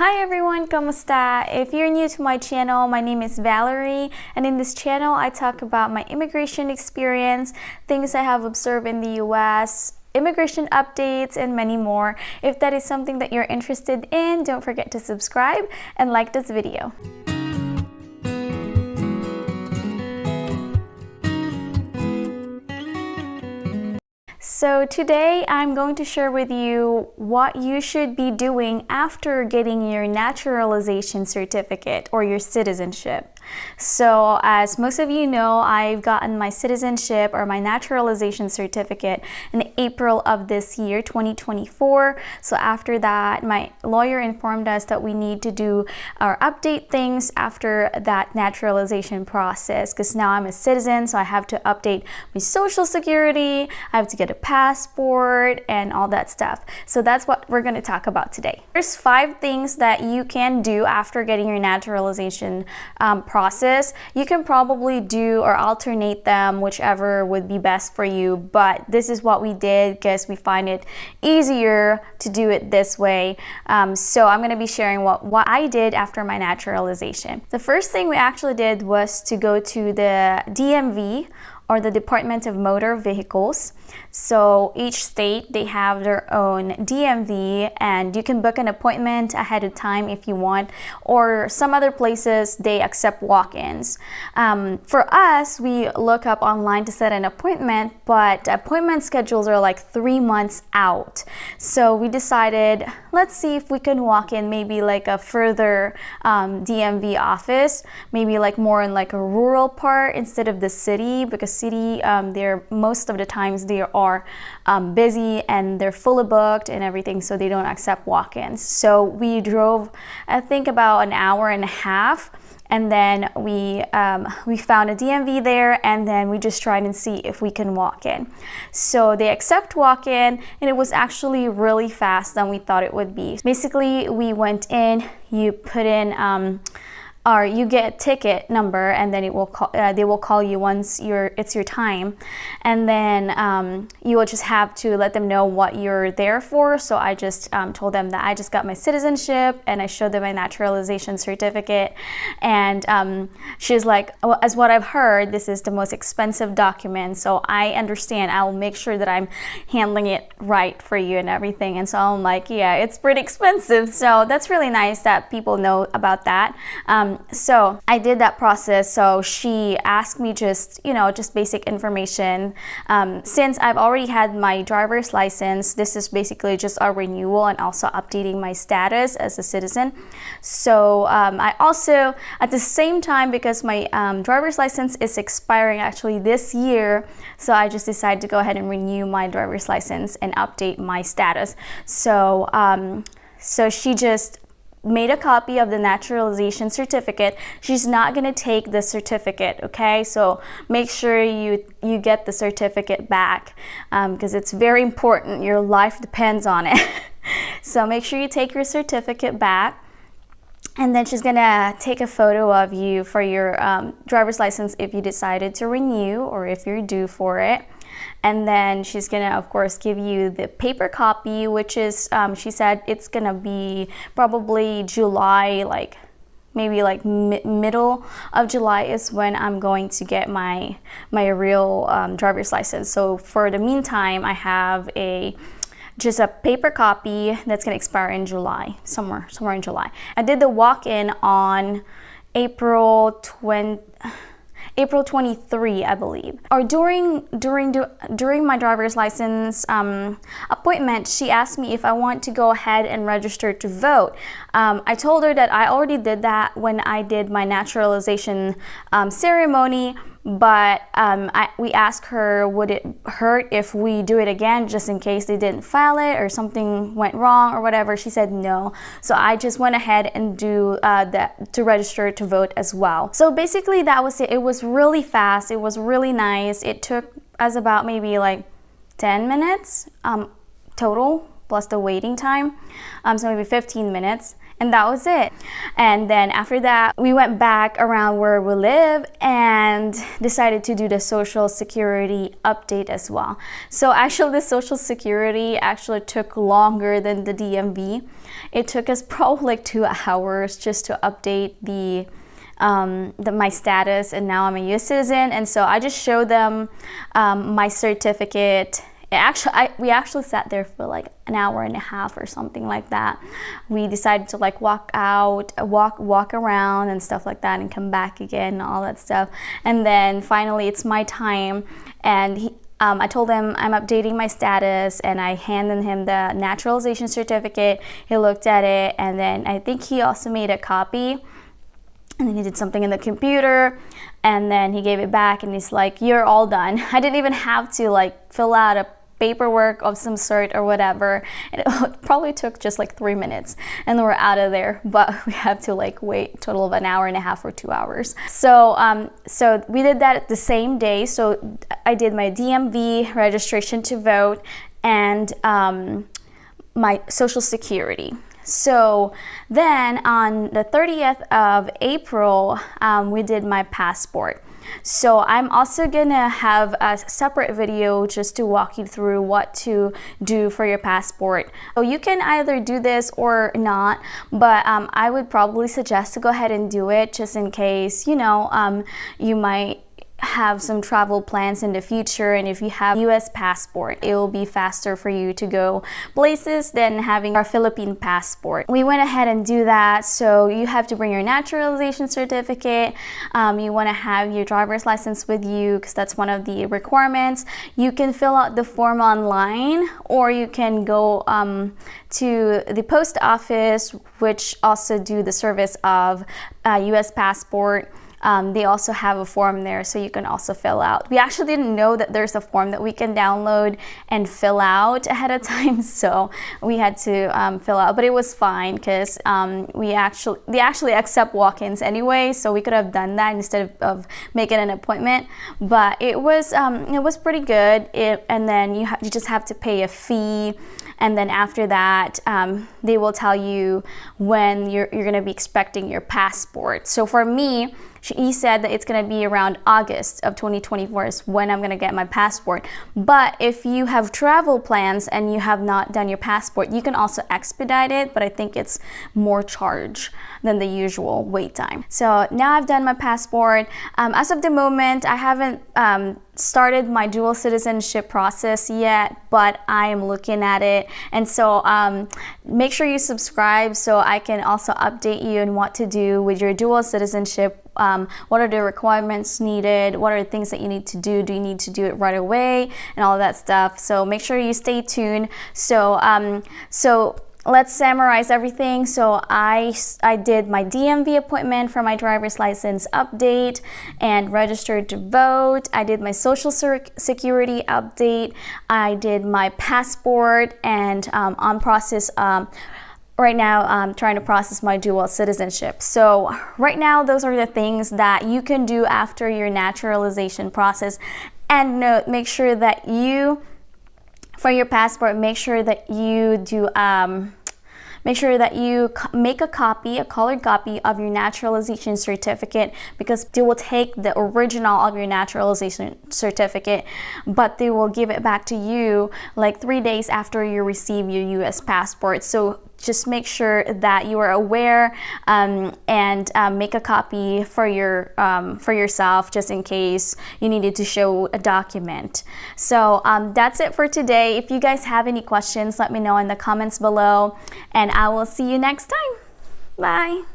Hi everyone, kamusta? If you're new to my channel, my name is Valerie, and in this channel I talk about my immigration experience, things I have observed in the US, immigration updates, and many more. If that is something that you're interested in, don't forget to subscribe and like this video. So today I'm going to share with you what you should be doing after getting your naturalization certificate or your citizenship. So as most of you know, I've gotten my citizenship or my naturalization certificate in April of this year, 2024. So after that, my lawyer informed us that we need to do or update things after that naturalization process, because now I'm a citizen, so I have to update my social security, I have to get a passport and all that stuff. So that's what we're going to talk about today. There's 5 things that you can do after getting your naturalization process. You can probably do or alternate them, whichever would be best for you, but this is what we did because we find it easier to do it this way. So I'm going to be sharing what I did after my naturalization. The first thing we actually did was to go to the DMV, or the Department of Motor Vehicles. So each state, they have their own DMV, and you can book an appointment ahead of time if you want, or some other places they accept walk-ins. For us, we look up online to set an appointment, but appointment schedules are like 3 months out. So we decided, let's see if we can walk in maybe like a further DMV office, maybe like more in like a rural part instead of the city, because city, they're most of the times they are busy and they're fully booked and everything, so they don't accept walk-ins. So we drove, I think, about an hour and a half, and then we found a DMV there, and then we just tried and see if we can walk in. So they accept walk-in, and it was actually really fast than we thought it would be. Basically, we went in, you put in or you get a ticket number, and then it will they will call you once it's your time, and then you will just have to let them know what you're there for. So I just told them that I just got my citizenship, and I showed them my naturalization certificate, and she's like, well, as what I've heard, this is the most expensive document, so I understand, I will make sure that I'm handling it right for you and everything. And so I'm like, yeah, it's pretty expensive, so that's really nice that people know about that. So I did that process. So she asked me just basic information. Since I've already had my driver's license, this is basically just a renewal and also updating my status as a citizen. So I also, at the same time, because my driver's license is expiring actually this year, so I just decided to go ahead and renew my driver's license and update my status. So so she just made a copy of the naturalization certificate. She's not going to take the certificate, okay? So make sure you get the certificate back, because it's very important. Your life depends on it. So make sure you take your certificate back, and then she's gonna take a photo of you for your driver's license if you decided to renew or if you're due for it. And then she's gonna, of course, give you the paper copy, which is, she said it's gonna be probably July, like maybe like middle of July is when I'm going to get my real driver's license. So for the meantime, I have just a paper copy that's gonna expire in July, somewhere in July. I did the walk-in on April 23, I believe. Or during my driver's license appointment, she asked me if I want to go ahead and register to vote. I told her that I already did that when I did my naturalization ceremony, but we asked her, would it hurt if we do it again, just in case they didn't file it or something went wrong or whatever. She said no. So I just went ahead and do that to register to vote as well. So basically that was it. It was really fast. It was really nice. It took us about maybe like 10 minutes total, plus the waiting time, so maybe 15 minutes. And that was it. And then after that, we went back around where we live and decided to do the social security update as well. So actually the social security actually took longer than the DMV. It took us probably like 2 hours just to update my status, and now I'm a US citizen. And so I just showed them my certificate. We actually sat there for like an hour and a half or something like that. We decided to like walk around and stuff like that and come back again and all that stuff. And then finally it's my time, and I told him I'm updating my status, and I handed him the naturalization certificate. He looked at it, and then I think he also made a copy, and then he did something in the computer, and then he gave it back, and he's like, "You're all done." I didn't even have to like fill out a paperwork of some sort or whatever, and it probably took just like 3 minutes, and then we're out of there. But we have to like wait a total of an hour and a half or 2 hours. So so we did that the same day. So I did my DMV registration to vote and my social security. So then on the 30th of April, we did my passport. So I'm also gonna have a separate video just to walk you through what to do for your passport. So you can either do this or not, but I would probably suggest to go ahead and do it just in case, you know, you might have some travel plans in the future, and if you have US passport, it will be faster for you to go places than having our Philippine passport. We went ahead and do that. So you have to bring your naturalization certificate. You want to have your driver's license with you because that's one of the requirements. You can fill out the form online, or you can go to the post office, which also do the service of US passport. They also have a form there, so you can also fill out. We actually didn't know that there's a form that we can download and fill out ahead of time, so we had to fill out. But it was fine because they actually accept walk-ins anyway, so we could have done that instead of making an appointment. But it was pretty good. And then you just have to pay a fee. And then after that, they will tell you when you're going to be expecting your passport. So for me, he said that it's going to be around August of 2024 is when I'm going to get my passport. But if you have travel plans and you have not done your passport, you can also expedite it, but I think it's more charge than the usual wait time. So now I've done my passport. As of the moment, I haven't started my dual citizenship process yet, but I am looking at it. And so make sure you subscribe so I can also update you on what to do with your dual citizenship. What are the requirements needed? What are the things that you need to do? Do you need to do it right away? And all that stuff. So make sure you stay tuned. So let's summarize everything. So I did my DMV appointment for my driver's license update and registered to vote. I did my social security update. I did my passport, and on process right now I'm trying to process my dual citizenship. So right now those are the things that you can do after your naturalization process. And note, make sure that you, for your passport, make sure that you do make sure that you make a colored copy of your naturalization certificate, because they will take the original of your naturalization certificate, but they will give it back to you like 3 days after you receive your US passport. So just make sure that you are aware and make a copy for yourself, just in case you needed to show a document. So that's it for today. If you guys have any questions, let me know in the comments below, and I will see you next time. Bye.